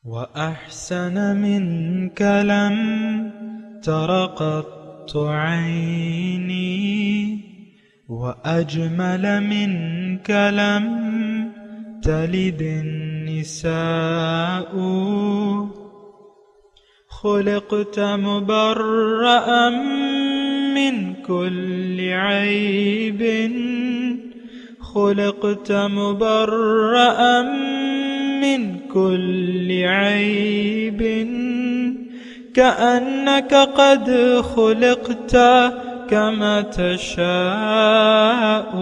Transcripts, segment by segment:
وأحسن منك لم تر قط عيني وأجمل منك لم تلد النساء خلقت مبرأ من كل عيب خلقت مبرأ من كل عيب كأنك قد خلقت كما تشاء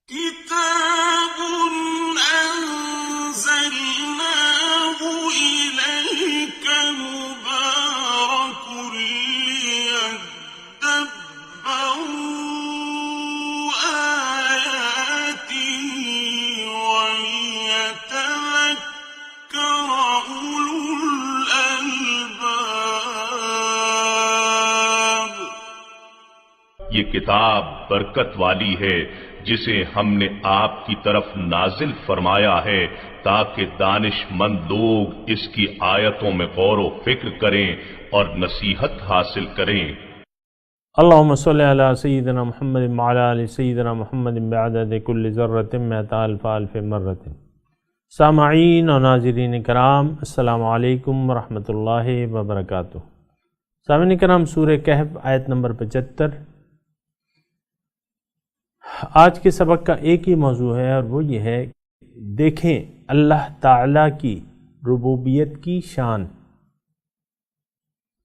كتاب أنزلناه إليك مبارك ليدبروا آياته وليتذكر أولو الألباب۔ یہ کتاب برکت والی ہے جسے ہم نے آپ کی طرف نازل فرمایا ہے تاکہ دانش مند لوگ اس کی آیتوں میں غور و فکر کریں اور نصیحت حاصل کریں۔ اللہم صلی علی سیدنا محمد وعلی آل سیدنا محمد بعدد کل ذرۃ مئۃ الف الف مرۃ۔ سامعین اور ناظرین کرام، السلام علیکم ورحمۃ اللہ وبرکاتہ۔ سامعین کرام، سورہ کہف آیت نمبر 75۔ آج کے سبق کا ایک ہی موضوع ہے اور وہ یہ ہے، دیکھیں اللہ تعالیٰ کی ربوبیت کی شان۔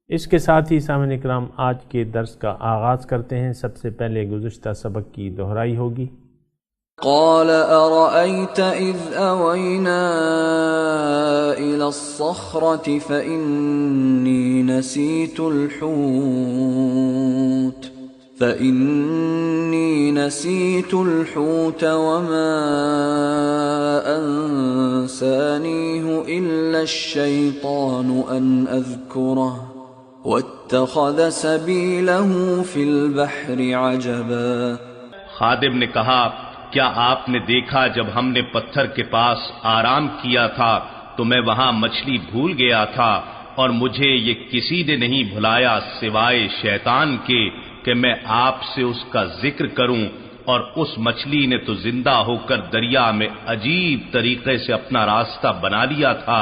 اس کے ساتھ ہی سامعین اکرام آج کے درس کا آغاز کرتے ہیں۔ سب سے پہلے گزشتہ سبق کی دہرائی ہوگی۔ قال أرأيت إذ أوينا إلى الصخرة فإني نسيت الحوت وما أنسانيه إلا الشيطان أن أذكره واتخذ سبيله في البحر عجبا۔ خادم نے کہا، کیا آپ نے دیکھا جب ہم نے پتھر کے پاس آرام کیا تھا تو میں وہاں مچھلی بھول گیا تھا، اور مجھے یہ کسی نے نہیں بھلایا سوائے شیطان کے کہ میں آپ سے اس کا ذکر کروں، اور اس مچھلی نے تو زندہ ہو کر دریا میں عجیب طریقے سے اپنا راستہ بنا لیا تھا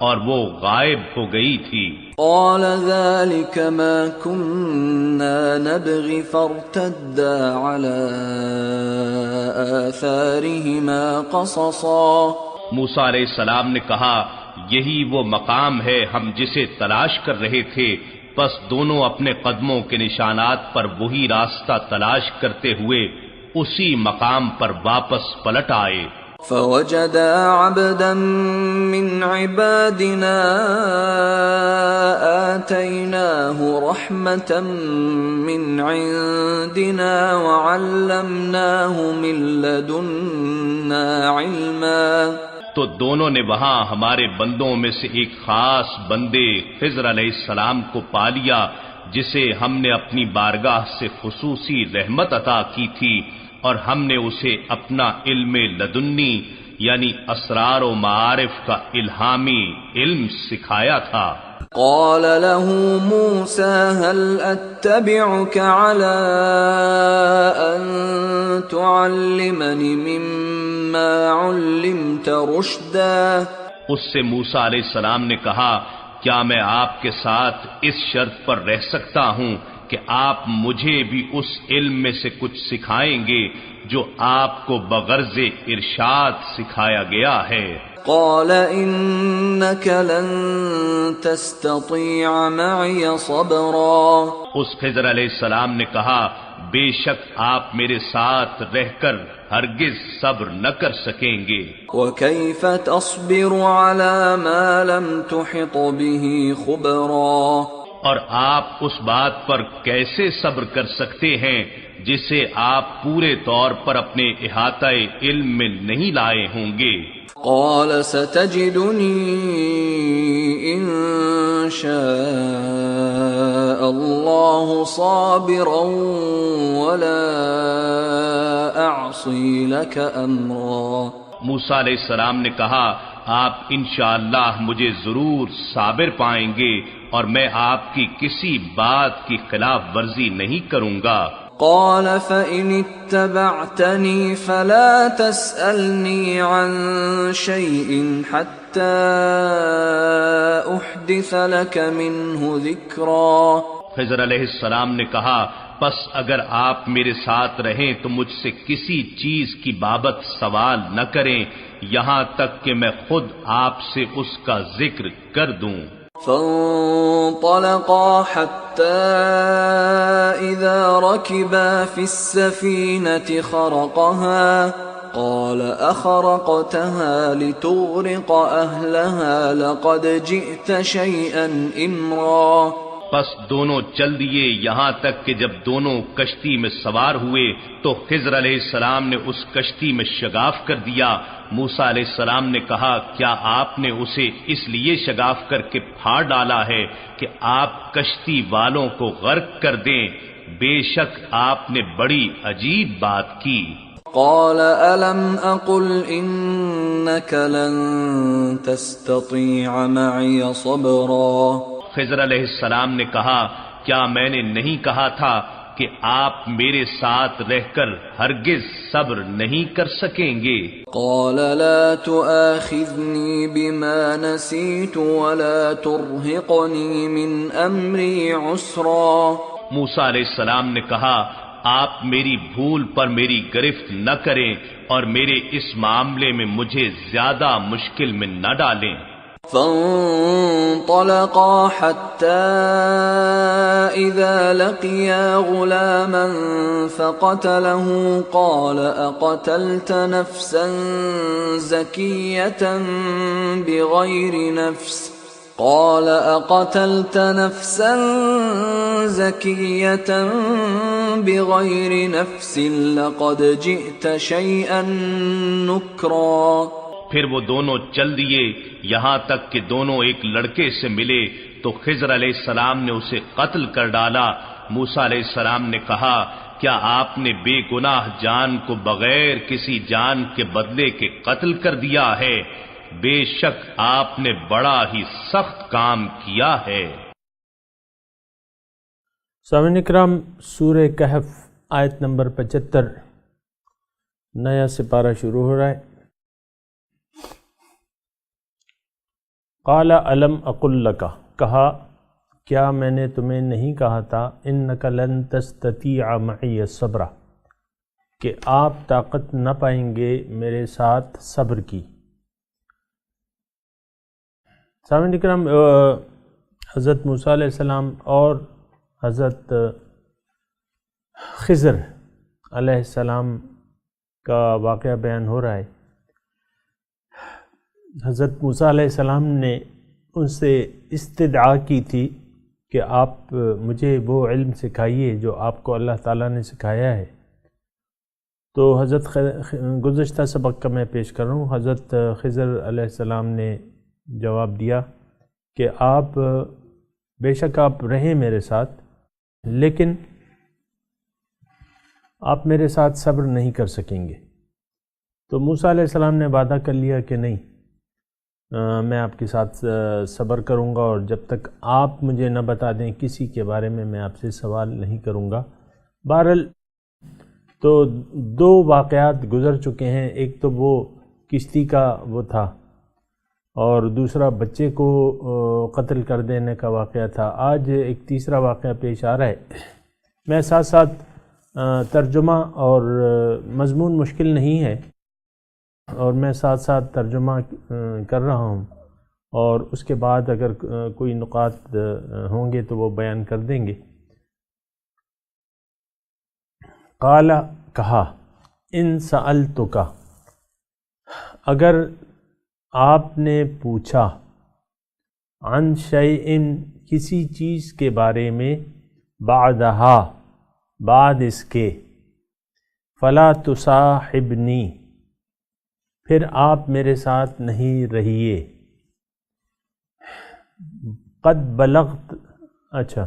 اور وہ غائب ہو گئی تھی۔ قال ذلك ما كنا نبغي فارتدا على آثارهما قصصا۔ موسیٰ علیہ السلام نے کہا، یہی وہ مقام ہے ہم جسے تلاش کر رہے تھے، پس دونوں اپنے قدموں کے نشانات پر وہی راستہ تلاش کرتے ہوئے اسی مقام پر واپس پلٹ آئے۔ فوجدا عبدا من عبادنا آتيناه رحمة من عندنا وعلمناه من لدنا علما۔ تو دونوں نے وہاں ہمارے بندوں میں سے ایک خاص بندے خضر علیہ السلام کو پا لیا، جسے ہم نے اپنی بارگاہ سے خصوصی رحمت عطا کی تھی، اور ہم نے اسے اپنا علم لدنی یعنی اسرار و معارف کا الہامی علم سکھایا تھا۔ قال له موسى هل أتبعك على أن تعلمني مما علمت رشدا۔ اس سے موسیٰ علیہ السلام نے کہا، کیا میں آپ کے ساتھ اس شرط پر رہ سکتا ہوں کہ آپ مجھے بھی اس علم میں سے کچھ سکھائیں گے جو آپ کو بغرض ارشاد سکھایا گیا ہے؟ قال إنك لن تستطيع معي صبرا۔ اس خضر علیہ السلام نے کہا، بے شک آپ میرے ساتھ رہ کر ہرگز صبر نہ کر سکیں گے۔ وكيف تصبر على ما لم تحط به خبرا۔ اور آپ اس بات پر کیسے صبر کر سکتے ہیں جسے آپ پورے طور پر اپنے احاطہ علم میں نہیں لائے ہوں گے؟ قال ستجدني إن شاء الله صابرا ولا أعصي لك أمرا۔ موسیٰ علیہ السلام نے کہا، آپ انشاءاللہ مجھے ضرور صابر پائیں گے اور میں آپ کی کسی بات کی خلاف ورزی نہیں کروں گا۔ قال فإن اتبعتني فلا تسألني عن شيء حتى أحدث لك منه ذكرا۔ خضر علیہ السلام نے کہا پس اگر آپ میرے ساتھ رہیں تو مجھ سے کسی چیز کی بابت سوال نہ کریں یہاں تک کہ میں خود آپ سے اس کا ذکر کر دوں۔ فانطلقا حتى إذا ركبا في السفينة خرقها قال أخرقتها لتغرق أهلها لقد جئت شيئا إمرا۔ پس دونوں چل دیے یہاں تک کہ جب دونوں کشتی میں سوار ہوئے تو خضر علیہ السلام نے اس کشتی میں شگاف کر دیا۔ موسیٰ علیہ السلام نے کہا کیا آپ نے اسے اس لیے شگاف کر کے پھاڑ ڈالا ہے کہ آپ کشتی والوں کو غرق کر دیں؟ بے شک آپ نے بڑی عجیب بات کی۔ قال ألم أقل إنك لن تستطيع معي صبرا۔ خضر علیہ السلام نے کہا کیا میں نے نہیں کہا تھا کہ آپ میرے ساتھ رہ کر ہرگز صبر نہیں کر سکیں گے؟ قال لا تؤاخذني بما نسيت ولا ترهقني من امری عسرا۔ موسیٰ علیہ السلام نے کہا آپ میری بھول پر میری گرفت نہ کریں اور میرے اس معاملے میں مجھے زیادہ مشکل میں نہ ڈالیں۔ فانطلقا حتى إذا لقيا غلاما فقتله قال أقتلت نفسا زكية بغير نفس لقد جئت شيئا نكرا۔ پھر وہ دونوں چل دیے یہاں تک کہ دونوں ایک لڑکے سے ملے تو خضر علیہ السلام نے اسے قتل کر ڈالا۔ موسیٰ علیہ السلام نے کہا کیا آپ نے بے گناہ جان کو بغیر کسی جان کے بدلے کے قتل کر دیا ہے؟ بے شک آپ نے بڑا ہی سخت کام کیا ہے۔ سامعین اکرام، سورہ کہف آیت نمبر 75 نیا سپارہ شروع ہو رہا ہے۔ قال الم اقل لک، کہا کیا میں نے تمہیں نہیں کہا تھا انک لن تستطیع معی صبر، کہ آپ طاقت نہ پائیں گے میرے ساتھ صبر کی۔ سامعین اکرام، حضرت موسیٰ علیہ السلام اور حضرت خضر علیہ السلام کا واقعہ بیان ہو رہا ہے۔ حضرت موسیٰ علیہ السلام نے ان سے استدعا کی تھی کہ آپ مجھے وہ علم سکھائیے جو آپ کو اللہ تعالیٰ نے سکھایا ہے۔ تو حضرت گزشتہ سبق کا میں پیش کر رہا ہوں۔ حضرت خضر علیہ السلام نے جواب دیا کہ آپ بے شک آپ رہیں میرے ساتھ، لیکن آپ میرے ساتھ صبر نہیں کر سکیں گے۔ تو موسیٰ علیہ السلام نے وعدہ کر لیا کہ نہیں، میں آپ کے ساتھ صبر کروں گا اور جب تک آپ مجھے نہ بتا دیں کسی کے بارے میں آپ سے سوال نہیں کروں گا۔ بہرحال تو دو واقعات گزر چکے ہیں، ایک تو وہ کشتی کا وہ تھا اور دوسرا بچے کو قتل کر دینے کا واقعہ تھا۔ آج ایک تیسرا واقعہ پیش آ رہا ہے۔ میں ساتھ ساتھ ترجمہ اور مضمون مشکل نہیں ہے اور میں ساتھ ساتھ ترجمہ کر رہا ہوں، اور اس کے بعد اگر کوئی نقاط ہوں گے تو وہ بیان کر دیں گے۔ قال، کہا، ان سألتک، اگر آپ نے پوچھا، عن شیئن، کسی چیز کے بارے میں، بعدہا، بعد اس کے، فلا تصاحبنی، پھر آپ میرے ساتھ نہیں رہیے۔ قد بلغت، اچھا،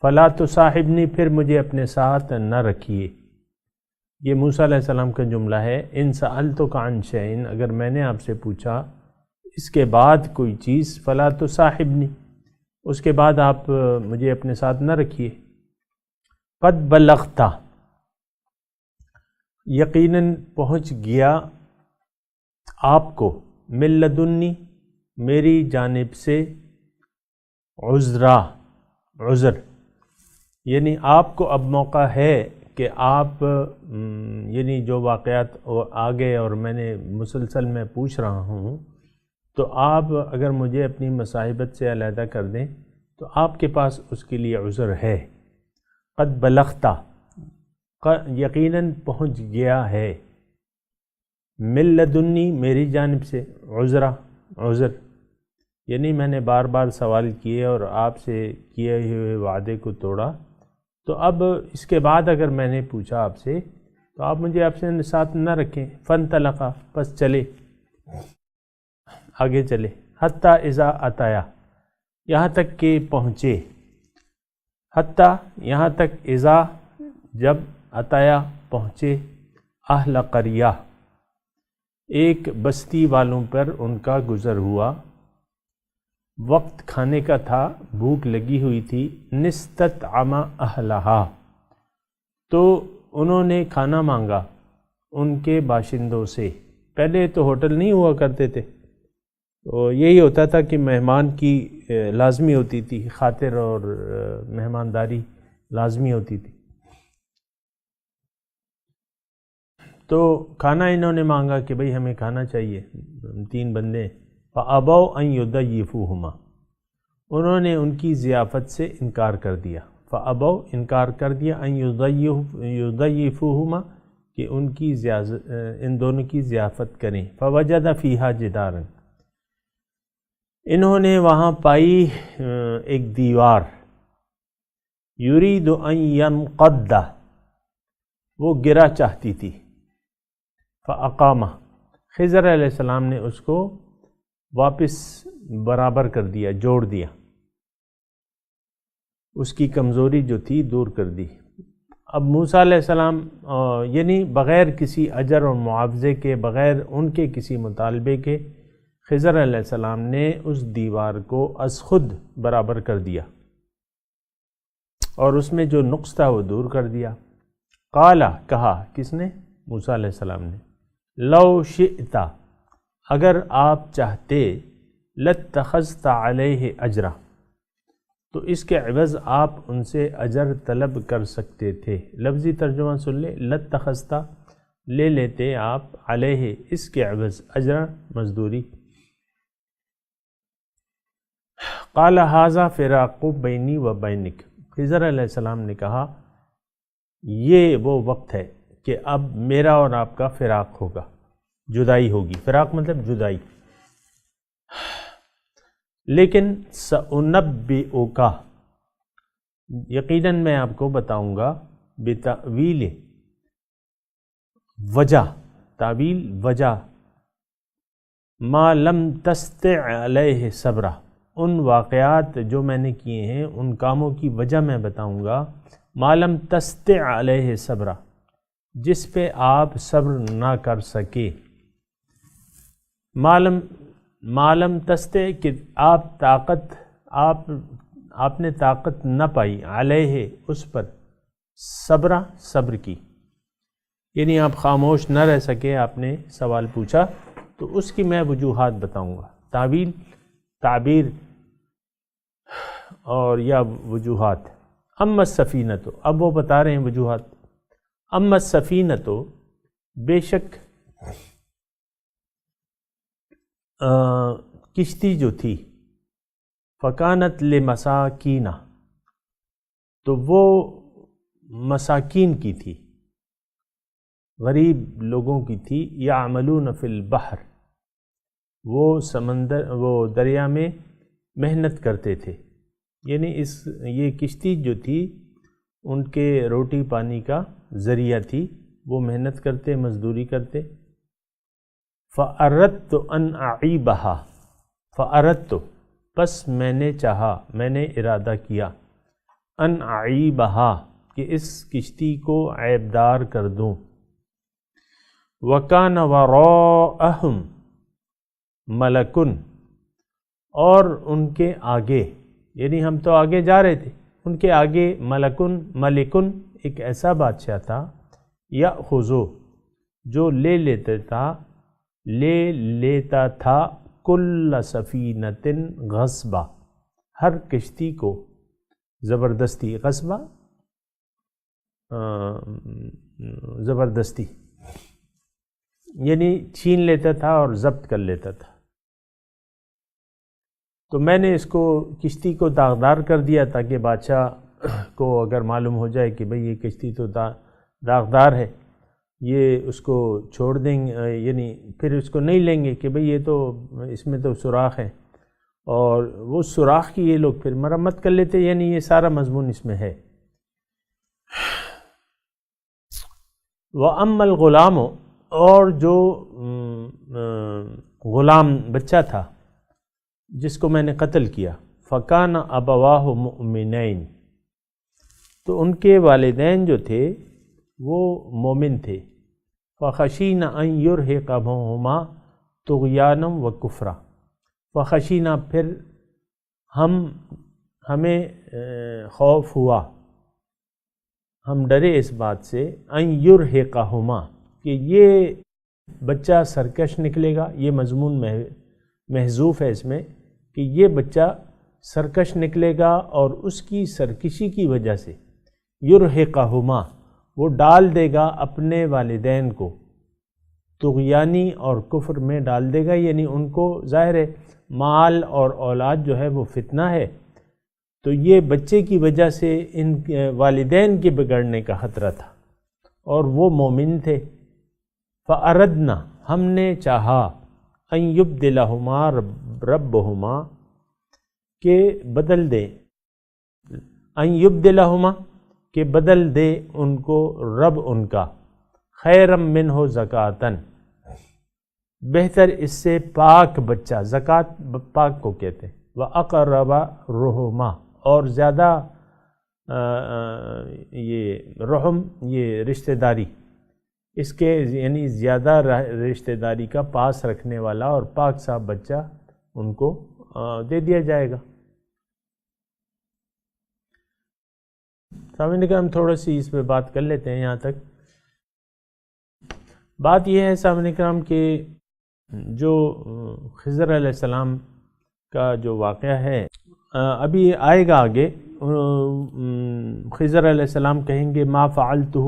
فلا تصاحبنی، پھر مجھے اپنے ساتھ نہ رکھیے۔ یہ موسیٰ علیہ السلام کا جملہ ہے۔ ان سألتک عن شیئن، اگر میں نے آپ سے پوچھا اس کے بعد کوئی چیز فلا تصاحبنی، اس کے بعد آپ مجھے اپنے ساتھ نہ رکھیے۔ قد بلغتا، یقیناً پہنچ گیا آپ کو، من لدنی، میری جانب سے، عذر، یعنی آپ کو اب موقع ہے کہ آپ یعنی جو واقعات آگے اور میں نے مسلسل میں پوچھ رہا ہوں، تو آپ اگر مجھے اپنی مصاحبت سے علیحدہ کر دیں تو آپ کے پاس اس کے لیے عذر ہے۔ قد بلغتا، یقیناً پہنچ گیا ہے، من لدنی، میری جانب سے، عذر، یعنی میں نے بار بار سوال کیے اور آپ سے کیے ہوئے وعدے کو توڑا، تو اب اس کے بعد اگر میں نے پوچھا آپ سے تو آپ مجھے آپ سے ساتھ نہ رکھیں۔ فانطلقا، پس چلے، آگے چلے، حتیٰ اذا اتایا، یہاں تک کہ پہنچے، حتیٰ یہاں تک، اذا جب، اتایا پہنچے، اہل قریہ، ایک بستی والوں پر ان کا گزر ہوا، وقت کھانے کا تھا، بھوک لگی ہوئی تھی، نستطعم اہلہا، تو انہوں نے کھانا مانگا ان کے باشندوں سے۔ پہلے تو ہوٹل نہیں ہوا کرتے تھے، تو یہی ہوتا تھا کہ مہمان کی لازمی ہوتی تھی، خاطر اور مہمانداری لازمی ہوتی تھی، تو کھانا انہوں نے مانگا کہ بھئی ہمیں کھانا چاہیے، 3 بندے، فَأَبَوْا أَن يُضَيِّفُوهُمَا، انہوں نے ان کی ضیافت سے انکار کر دیا، فَأَبَوْا، انکار کر دیا، أَن يُضَيِّفُوهُمَا، کہ ان دونوں کی ضیافت کریں، فَوَجَدَ فِيهَا جِدَارًا، انہوں نے وہاں پائی ایک دیوار، یرید ان ینقض، وہ گرا چاہتی تھی، فاقامہ، خضر علیہ السلام نے اس کو واپس برابر کر دیا، جوڑ دیا، اس کی کمزوری جو تھی دور کر دی۔ اب موسیٰ علیہ السلام یعنی بغیر کسی اجر اور معاوضے کے، بغیر ان کے کسی مطالبے کے، خضر علیہ السلام نے اس دیوار کو از خود برابر کر دیا اور اس میں جو نقص تھا وہ دور کر دیا۔ قالا، کہا، کس نے؟ موسیٰ علیہ السلام نے، لو شئت، اگر آپ چاہتے، لاتخذت علیہ اجرا، تو اس کے عوض آپ ان سے اجر طلب کر سکتے تھے۔ لفظی ترجمہ سن لے، لاتخذت، لے لیتے آپ، علیہ، اس کے عوض، اجرا، مزدوری۔ قال ھذا فراق بینی و بینک، خضر علیہ السلام نے کہا یہ وہ وقت ہے کہ اب میرا اور آپ کا فراق ہوگا، جدائی ہوگی، فراق مطلب جدائی، لیکن سأنبئک، یقیناً میں آپ کو بتاؤں گا، بتأویل، وجہ، تعویل، وجہ، ما لم تستطع علیہ صبرا، ان واقعات جو میں نے کیے ہیں ان کاموں کی وجہ میں بتاؤں گا، ما لم تستطع علیہ صبرا، جس پہ آپ صبر نہ کر سکے، ما لم تستطع، کہ آپ نے طاقت نہ پائی، علیہ، اس پر، صبرا، صبر کی، یعنی آپ خاموش نہ رہ سکے، آپ نے سوال پوچھا تو اس کی میں وجوہات بتاؤں گا، تعویل، تعبیر اور یا وجوہات۔ اما السفینۃ، اب وہ بتا رہے ہیں وجوہات۔ اما السفینۃ، بے شک کشتی جو تھی، فکانت لمساکین، تو وہ مساکین کی تھی، غریب لوگوں کی تھی، یعملون فی البحر، وہ دریا میں محنت کرتے تھے، یعنی یہ کشتی جو تھی ان کے روٹی پانی کا ذریعہ تھی، وہ محنت کرتے، مزدوری کرتے۔ فَأَرَدْتُ أَنْ أَعِيبَهَا، فَأَرَدْتُ، پس میں نے چاہا، میں نے ارادہ کیا، أَنْ أَعِيبَهَا، کہ اس کشتی کو عیبدار کر دوں۔ وَكَانَ وَرَاءَهُمْ، ملکن، اور ان کے آگے، یعنی ہم تو آگے جا رہے تھے، ان کے آگے ملکن ایک ایسا بادشاہ تھا، یأخذو جو لے لیتا تھا کل سفینۃ غصبا، ہر کشتی کو زبردستی، غصبہ زبردستی، یعنی چھین لیتا تھا اور ضبط کر لیتا تھا۔ تو میں نے اس کو کشتی کو داغدار کر دیا تاکہ بادشاہ کو اگر معلوم ہو جائے کہ بھئی یہ کشتی تو داغدار ہے، یہ اس کو چھوڑ دیں گے، یعنی پھر اس کو نہیں لیں گے کہ بھئی یہ تو اس میں تو سوراخ ہے، اور وہ سوراخ کی یہ لوگ پھر مرمت کر لیتے، یعنی یہ سارا مضمون اس میں ہے۔ وَأَمَّا الْغُلَامُ، اور جو غلام بچہ تھا جس کو میں نے قتل کیا، فَكَانَ أَبَوَاهُ مُؤْمِنَيْنِ، تو ان کے والدین جو تھے وہ مومن تھے، فَخَشِينَ أَن يُرْهِقَهُمَا طُغْيَانًا وَكُفْرًا، فَخَشِينَ پھر ہمیں خوف ہوا، ہم ڈرے اس بات سے، ان یرہقہما کہ یہ بچہ سرکش نکلے گا، یہ مضمون محذوف ہے اس میں، کہ یہ بچہ سرکش نکلے گا اور اس کی سرکشی کی وجہ سے یرہقہما وہ ڈال دے گا اپنے والدین کو، طغیانی اور کفر میں ڈال دے گا، یعنی ان کو ظاہر ہے مال اور اولاد جو ہے وہ فتنہ ہے، تو یہ بچے کی وجہ سے ان والدین کے بگڑنے کا خطرہ تھا، اور وہ مومن تھے۔ فَأَرَدْنَا ہم نے چاہا، أَن يُبْدِلَهُمَا رَبُّهُمَا کہ بدل دے، أَن يُبْدِلَهُمَا کہ بدل دے ان کو رب ان کا، خیرم منہ زکاتن بہتر اس سے پاک بچہ، زکات پاک کو کہتے ہیں، وَأَقْرَبَ رُحُمَا اور زیادہ یہ رحم یہ رشتہ داری، اس کے یعنی زیادہ رشتہ داری کا پاس رکھنے والا اور پاک صاحب بچہ ان کو دے دیا جائے گا۔ سامعین کرام تھوڑا سی اس پہ بات کر لیتے ہیں۔ یہاں تک بات یہ ہے سامعین کرام کہ جو خضر علیہ السلام کا جو واقعہ ہے ابھی آئے گا آگے، خضر علیہ السلام کہیں گے ما فعلتہ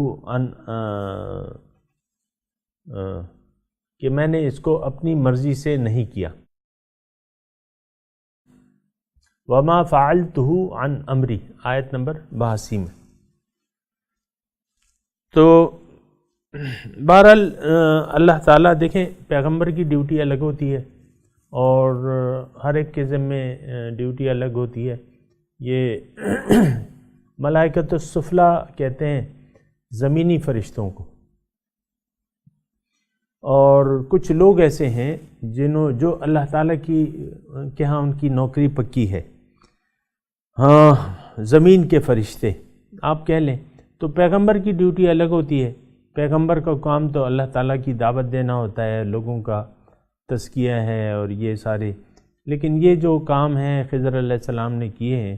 کہ میں نے اس کو اپنی مرضی سے نہیں کیا، وما فعلتہ عن امری آیت نمبر 82 میں۔ تو بہرحال اللہ تعالیٰ دیکھیں پیغمبر کی ڈیوٹی الگ ہوتی ہے اور ہر ایک کے ذمے ڈیوٹی الگ ہوتی ہے۔ یہ ملائکۃ السفلی کہتے ہیں زمینی فرشتوں کو، اور کچھ لوگ ایسے ہیں جو اللہ تعالیٰ کی کہ ہاں ان کی نوکری پکی ہے، ہاں زمین کے فرشتے آپ کہہ لیں۔ تو پیغمبر کی ڈیوٹی الگ ہوتی ہے، پیغمبر کا کام تو اللہ تعالیٰ کی دعوت دینا ہوتا ہے، لوگوں کا تزکیہ ہے اور یہ سارے، لیکن یہ جو کام ہیں خضر علیہ السلام نے کیے ہیں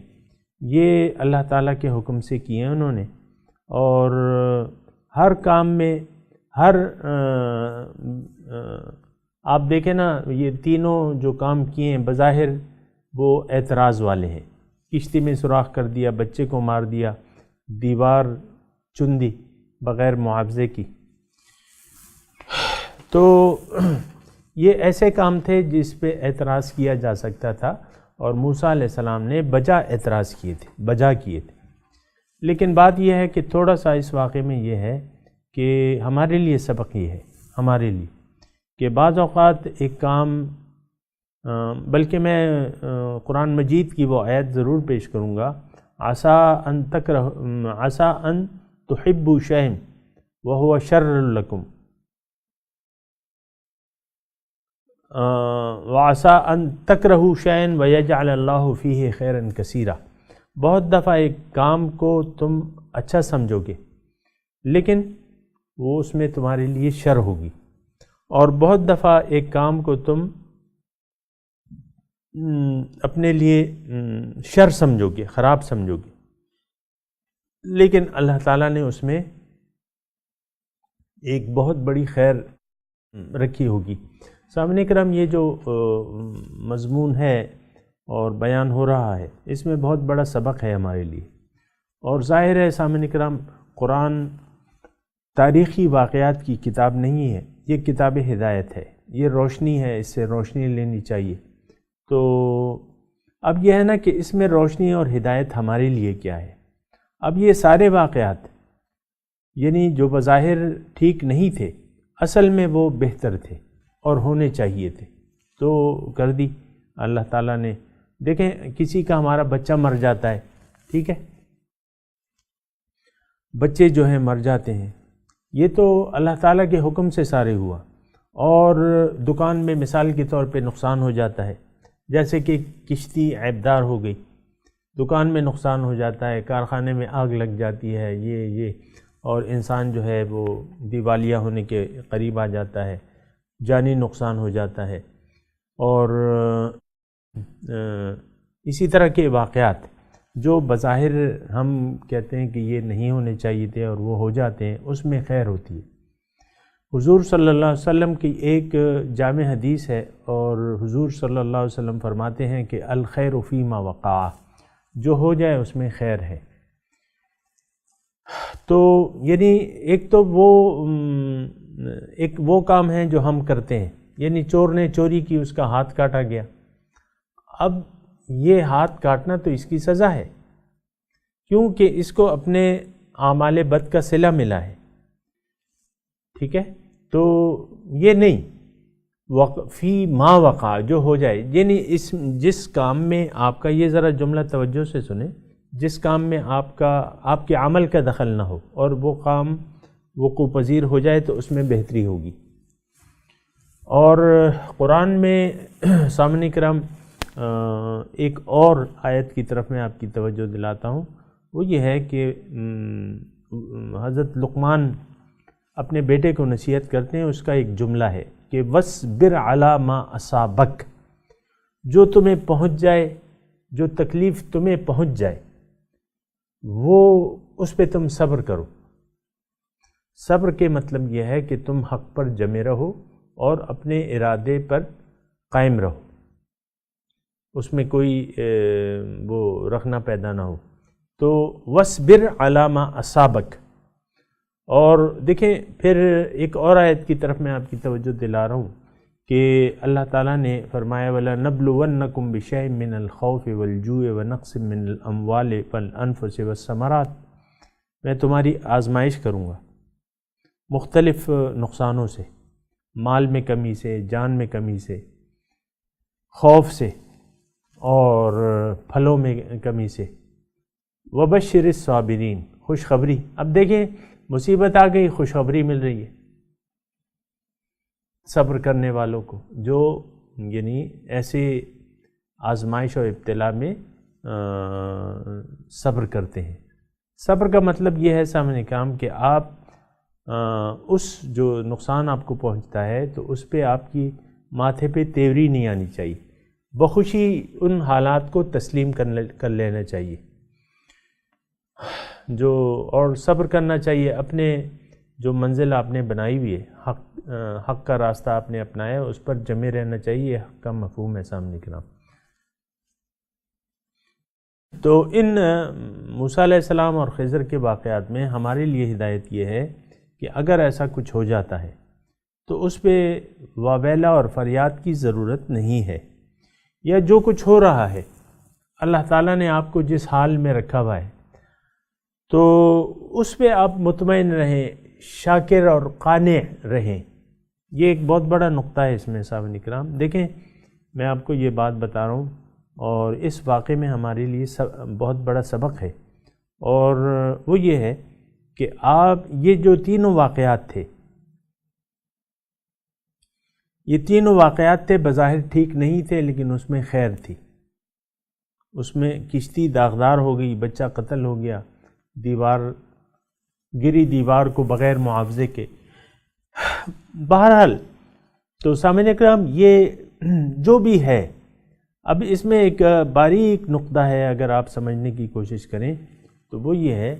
یہ اللہ تعالیٰ کے حکم سے کیے ہیں انہوں نے، اور ہر کام میں آپ دیکھیں نا یہ تینوں جو کام کیے ہیں بظاہر وہ اعتراض والے ہیں، کشتی میں سوراخ کر دیا، بچے کو مار دیا، دیوار چن دی بغیر معاوضے کی، تو یہ ایسے کام تھے جس پہ اعتراض کیا جا سکتا تھا، اور موسیٰ علیہ السلام نے بجا اعتراض کیے تھے۔ لیکن بات یہ ہے کہ تھوڑا سا اس واقعے میں یہ ہے کہ ہمارے لیے سبق یہ ہے، ہمارے لیے کہ بعض اوقات ایک کام، بلکہ میں قرآن مجید کی وہ آیت ضرور پیش کروں گا، عسیٰ ان تحبوا شیئا وہو شر لکم وعسیٰ ان تکرہوا شیئا ویجعل اللہ فیہ خیرا کثیرا۔ بہت دفعہ ایک کام کو تم اچھا سمجھو گے لیکن وہ اس میں تمہارے لیے شر ہوگی، اور بہت دفعہ ایک کام کو تم اپنے لیے شر سمجھو گے، خراب سمجھو گے، لیکن اللہ تعالیٰ نے اس میں ایک بہت بڑی خیر رکھی ہوگی۔ سامعین کرام، یہ جو مضمون ہے اور بیان ہو رہا ہے، اس میں بہت بڑا سبق ہے ہمارے لیے، اور ظاہر ہے سامعین کرام قرآن تاریخی واقعات کی کتاب نہیں ہے، یہ کتاب ہدایت ہے، یہ روشنی ہے، اس سے روشنی لینی چاہیے۔ تو اب یہ ہے نا کہ اس میں روشنی اور ہدایت ہمارے لیے کیا ہے؟ اب یہ سارے واقعات یعنی جو بظاہر ٹھیک نہیں تھے، اصل میں وہ بہتر تھے اور ہونے چاہیے تھے، تو کر دی اللہ تعالیٰ نے۔ دیکھیں کسی کا ہمارا بچہ مر جاتا ہے، ٹھیک ہے، بچے جو ہیں مر جاتے ہیں، یہ تو اللہ تعالیٰ کے حکم سے سارے ہوا، اور دکان میں مثال کے طور پہ نقصان ہو جاتا ہے، جیسے کہ کشتی عیبدار ہو گئی، دکان میں نقصان ہو جاتا ہے، کارخانے میں آگ لگ جاتی ہے، یہ اور انسان جو ہے وہ دیوالیہ ہونے کے قریب آ جاتا ہے، جانی نقصان ہو جاتا ہے، اور اسی طرح کے واقعات جو بظاہر ہم کہتے ہیں کہ یہ نہیں ہونے چاہیے تھے اور وہ ہو جاتے ہیں، اس میں خیر ہوتی ہے۔ حضور صلی اللہ علیہ وسلم کی ایک جامع حدیث ہے، اور حضور صلی اللہ علیہ وسلم فرماتے ہیں کہ الخیر فیما وقع، جو ہو جائے اس میں خیر ہے۔ تو یعنی ایک تو وہ کام ہے جو ہم کرتے ہیں، یعنی چور نے چوری کی، اس کا ہاتھ کاٹا گیا، اب یہ ہاتھ کاٹنا تو اس کی سزا ہے، کیونکہ اس کو اپنے اعمال بد کا صلہ ملا ہے، ٹھیک ہے، تو یہ نہیں فی ما وقع، جو ہو جائے، یعنی جس کام میں آپ کا، یہ ذرا جملہ توجہ سے سنیں، جس کام میں آپ کے عمل کا دخل نہ ہو اور وہ کام وقوع پذیر ہو جائے تو اس میں بہتری ہوگی۔ اور قرآن میں سامعین کرام ایک اور آیت کی طرف میں آپ کی توجہ دلاتا ہوں، وہ یہ ہے کہ حضرت لقمان اپنے بیٹے کو نصیحت کرتے ہیں، اس کا ایک جملہ ہے کہ وَاصْبِرْ عَلَىٰ مَا أَصَابَكَ، جو تمہیں پہنچ جائے، جو تکلیف تمہیں پہنچ جائے، وہ اس پہ تم صبر کرو۔ صبر کے مطلب یہ ہے کہ تم حق پر جمے رہو اور اپنے ارادے پر قائم رہو، اس میں کوئی وہ رکھنا پیدا نہ ہو۔ تو وَاصْبِرْ عَلَىٰ مَا أَصَابَكَ، اور دیکھیں پھر ایک اور آیت کی طرف میں آپ کی توجہ دلا رہا ہوں کہ اللہ تعالیٰ نے فرمایا وَلَنَبْلُوَنَّكُمْ بِشَيْءٍ مِّنَ الْخَوْفِ وَالْجُوعِ وَنَقْصٍ مِّنَ الْأَمْوَالِ وَالْأَنفُسِ وَالثَّمَرَاتِ، میں تمہاری آزمائش کروں گا مختلف نقصانوں سے، مال میں کمی سے، جان میں کمی سے، خوف سے، اور پھلوں میں کمی سے۔ وَبَشِّرِ الصَّابِرِينَ، خوشخبری، اب دیکھیں مصیبت آ گئی، خوشخبری مل رہی ہے صبر کرنے والوں کو، جو یعنی ایسے آزمائش اور ابتلا میں صبر کرتے ہیں۔ صبر کا مطلب یہ ہے سامعین کرام کہ آپ اس جو نقصان آپ کو پہنچتا ہے تو اس پہ آپ کی ماتھے پہ تیوری نہیں آنی چاہیے، بخوشی ان حالات کو تسلیم کر لینا چاہیے، اور صبر کرنا چاہیے، اپنے جو منزل آپ نے بنائی ہوئی ہے، حق کا راستہ آپ نے اپنایا، اس پر جمے رہنا چاہیے، یہ حق کا مفہوم ہے سامنے کرام۔ تو ان موسیٰ علیہ السلام اور خضر کے واقعات میں ہمارے لیے ہدایت یہ ہے کہ اگر ایسا کچھ ہو جاتا ہے تو اس پہ واویلا اور فریاد کی ضرورت نہیں ہے، یا جو کچھ ہو رہا ہے اللہ تعالیٰ نے آپ کو جس حال میں رکھا ہوا ہے تو اس پہ آپ مطمئن رہیں، شاکر اور قانع رہیں۔ یہ ایک بہت بڑا نقطہ ہے اس میں سامعین کرام۔ دیکھیں میں آپ کو یہ بات بتا رہا ہوں، اور اس واقعے میں ہمارے لیے بہت بڑا سبق ہے، اور وہ یہ ہے کہ یہ جو تینوں واقعات تھے، یہ تینوں واقعات تھے بظاہر ٹھیک نہیں تھے، لیکن اس میں خیر تھی۔ اس میں کشتی داغدار ہو گئی، بچہ قتل ہو گیا، دیوار کو بغیر معاوضے کے۔ بہرحال تو سامعین کرام یہ جو بھی ہے اب اس میں ایک باریک نقطہ ہے، اگر آپ سمجھنے کی کوشش کریں تو وہ یہ ہے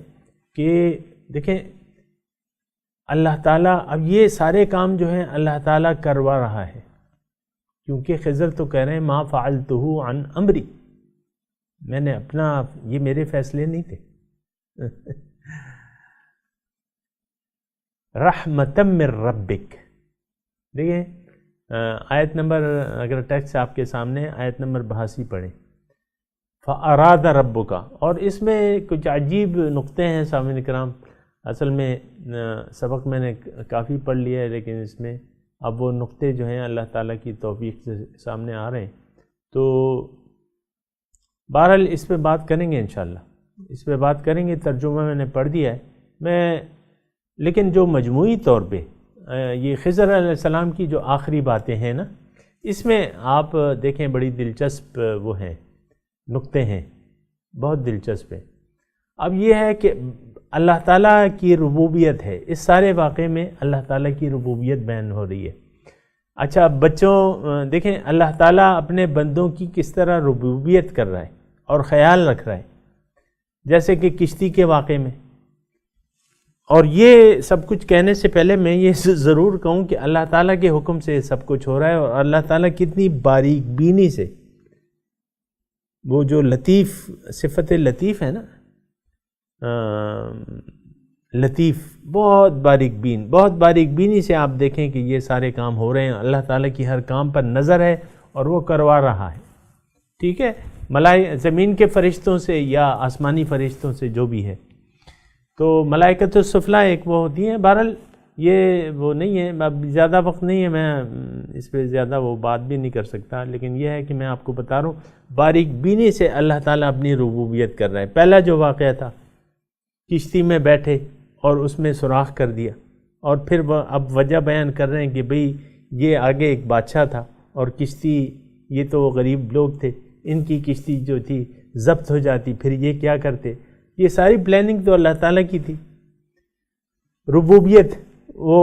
کہ دیکھیں اللہ تعالیٰ اب یہ سارے کام جو ہیں اللہ تعالیٰ کروا رہا ہے، کیونکہ خضر تو کہہ رہے ہیں ما فعلتہ عن امری، میں نے اپنا، یہ میرے فیصلے نہیں تھے رحمتا من ربک. دیکھیں آیت نمبر، اگر ٹیکسٹ آپ کے سامنے، آیت نمبر 82 پڑھیں. فَأَرَادَ رَبُّكَ، اور اس میں کچھ عجیب نقطے ہیں سامعین کرام. اصل میں سبق میں نے کافی پڑھ لیا ہے، لیکن اس میں اب وہ نقطے جو ہیں اللہ تعالیٰ کی توفیق سے سامنے آ رہے ہیں، تو بہرحال اس پہ بات کریں گے انشاءاللہ، اس پہ بات کریں گے. ترجمہ میں نے پڑھ دیا ہے میں، لیکن جو مجموعی طور پہ یہ خضر علیہ السلام کی جو آخری باتیں ہیں نا، اس میں آپ دیکھیں بڑی دلچسپ وہ ہیں، نقطے ہیں، بہت دلچسپ ہیں. اب یہ ہے کہ اللہ تعالیٰ کی ربوبیت ہے، اس سارے واقعے میں اللہ تعالیٰ کی ربوبیت بیان ہو رہی ہے. اچھا بچوں دیکھیں اللہ تعالیٰ اپنے بندوں کی کس طرح ربوبیت کر رہا ہے اور خیال رکھ رہا ہے، جیسے کہ کشتی کے واقعے میں. اور یہ سب کچھ کہنے سے پہلے میں یہ ضرور کہوں کہ اللہ تعالیٰ کے حکم سے سب کچھ ہو رہا ہے، اور اللہ تعالیٰ کتنی باریک بینی سے، وہ جو لطیف صفت لطیف ہے نا، لطیف، بہت باریک بین، بہت باریک بینی سے آپ دیکھیں کہ یہ سارے کام ہو رہے ہیں. اللہ تعالیٰ کی ہر کام پر نظر ہے اور وہ کروا رہا ہے. ٹھیک ہے، زمین کے فرشتوں سے یا آسمانی فرشتوں سے جو بھی ہے. تو ملائکۃ السفلی ایک وہ ہوتی ہیں. بہرحال یہ وہ نہیں ہے، اب زیادہ وقت نہیں ہے، میں اس پہ زیادہ وہ بات بھی نہیں کر سکتا، لیکن یہ ہے کہ میں آپ کو بتا رہا ہوں باریک بینی سے اللہ تعالیٰ اپنی ربوبیت کر رہا ہے. پہلا جو واقعہ تھا، کشتی میں بیٹھے اور اس میں سوراخ کر دیا، اور پھر وہ اب وجہ بیان کر رہے ہیں کہ بھئی یہ آگے ایک بادشاہ تھا اور کشتی، یہ تو غریب لوگ تھے، ان کی کشتی جو تھی ضبط ہو جاتی، پھر یہ کیا کرتے. یہ ساری پلاننگ تو اللہ تعالیٰ کی تھی. ربوبیت وہ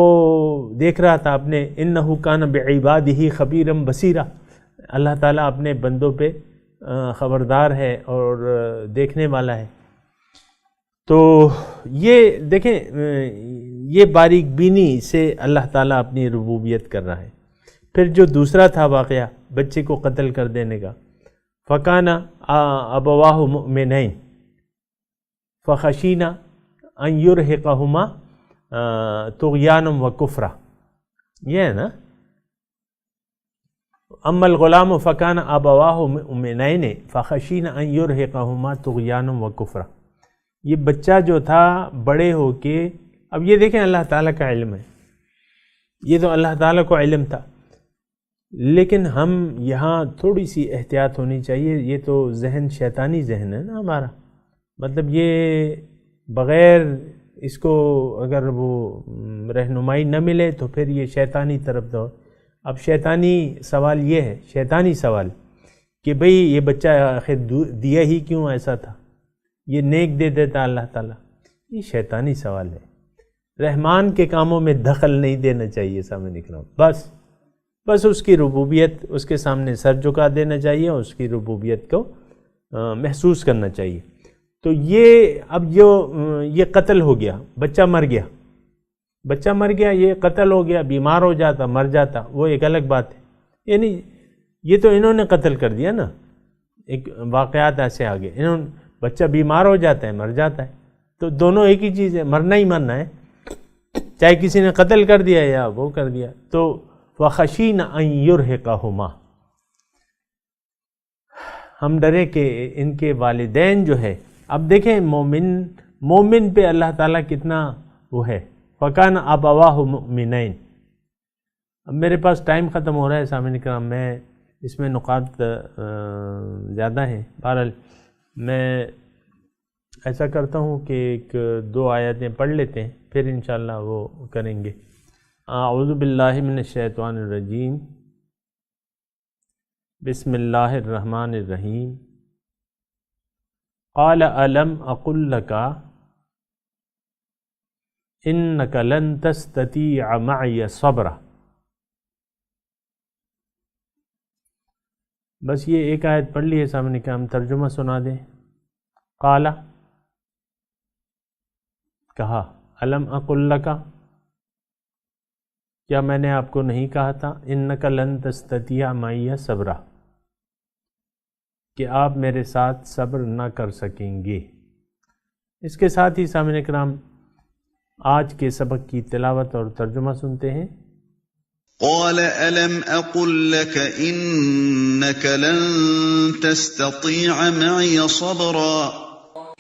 دیکھ رہا تھا اپنے، انہ کان بعبادہ خبیرا بصیرا، اللہ تعالیٰ اپنے بندوں پہ خبردار ہے اور دیکھنے والا ہے. تو یہ دیکھیں یہ باریک بینی سے اللہ تعالیٰ اپنی ربوبیت کر رہا ہے. پھر جو دوسرا تھا واقعہ بچے کو قتل کر دینے کا، فکان ابواہ مؤمنین فخشینا ان یرہقہما طغیانا و کفرا، یہ ہے نا. اما الغلام فکان ابواہ مؤمنین فخشینا ان یرہقہما طغیانا و کفرا. یہ بچہ جو تھا بڑے ہو کے، اب یہ دیکھیں اللہ تعالیٰ کا علم ہے، یہ تو اللہ تعالیٰ کو علم تھا، لیکن ہم یہاں تھوڑی سی احتیاط ہونی چاہیے. یہ تو ذہن شیطانی ذہن ہے نا ہمارا، مطلب یہ بغیر اس کو اگر وہ رہنمائی نہ ملے تو پھر یہ شیطانی طرف دو. اب شیطانی سوال یہ ہے، شیطانی سوال کہ بھئی یہ بچہ آخر دیا ہی کیوں ایسا تھا، یہ نیک دے دیتا اللہ تعالیٰ. یہ شیطانی سوال ہے. رحمان کے کاموں میں دخل نہیں دینا چاہیے سامنے نکلا، بس اس کی ربوبیت اس کے سامنے سر جھکا دینا چاہیے، اس کی ربوبیت کو محسوس کرنا چاہیے. تو یہ اب جو یہ قتل ہو گیا، بچہ مر گیا، بچہ مر گیا، یہ قتل ہو گیا، بیمار ہو جاتا، مر جاتا، وہ ایک الگ بات ہے. یعنی یہ تو انہوں نے قتل کر دیا نا، ایک واقعات ایسے آگے، بچہ بیمار ہو جاتا ہے، مر جاتا ہے، تو دونوں ایک ہی چیز ہے، مرنا ہی مرنا ہے، چاہے کسی نے قتل کر دیا یا وہ کر دیا. تو وَخَشِينَ أَن يُرْهِقَهُمَا، ہم ڈرے کہ ان کے والدین جو ہے، اب دیکھیں مومن پہ اللہ تعالیٰ کتنا وہ ہے. فَكَانَ أَبَوَاهُ مُؤْمِنَيْنِ. اب میرے پاس ٹائم ختم ہو رہا ہے سامعین کرام، میں اس میں نقاط زیادہ ہیں. بہرحال میں ایسا کرتا ہوں کہ ایک دو آیتیں پڑھ لیتے ہیں، پھر انشاءاللہ وہ کریں گے. اعوذ باللہ من الشیطان الرجیم، بسم اللہ الرحمن الرحیم. قال الم اقل لک انک لن تستطیع معی صبرا. بس یہ ایک آیت پڑھ لی ہے سامنے کا، ہم ترجمہ سنا دیں۔ قال، کہا، الم اقل لک، کیا میں نے آپ کو نہیں کہا تھا، انک لن تستطیع معی صبرا، کہ آپ میرے ساتھ صبر نہ کر سکیں گے۔ اس کے ساتھ ہی سامعین اکرام آج کے سبق کی تلاوت اور ترجمہ سنتے ہیں۔ قال ألم أقل لك إنك لن تستطيع معي صبرا.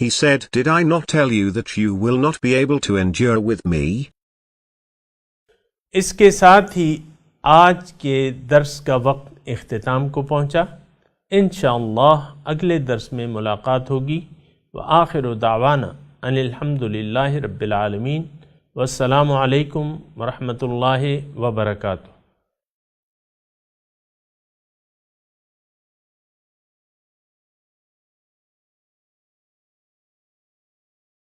He said, Did I not tell you that you will not be able to endure with me? اس کے ساتھ ہی آج کے درس کا وقت اختتام کو پہنچا۔ انشاءاللہ اگلے درس میں ملاقات ہوگی۔ وآخر دعوانا ان الحمد للہ رب العالمین، والسلام علیکم ورحمۃ اللہ وبرکاتہ۔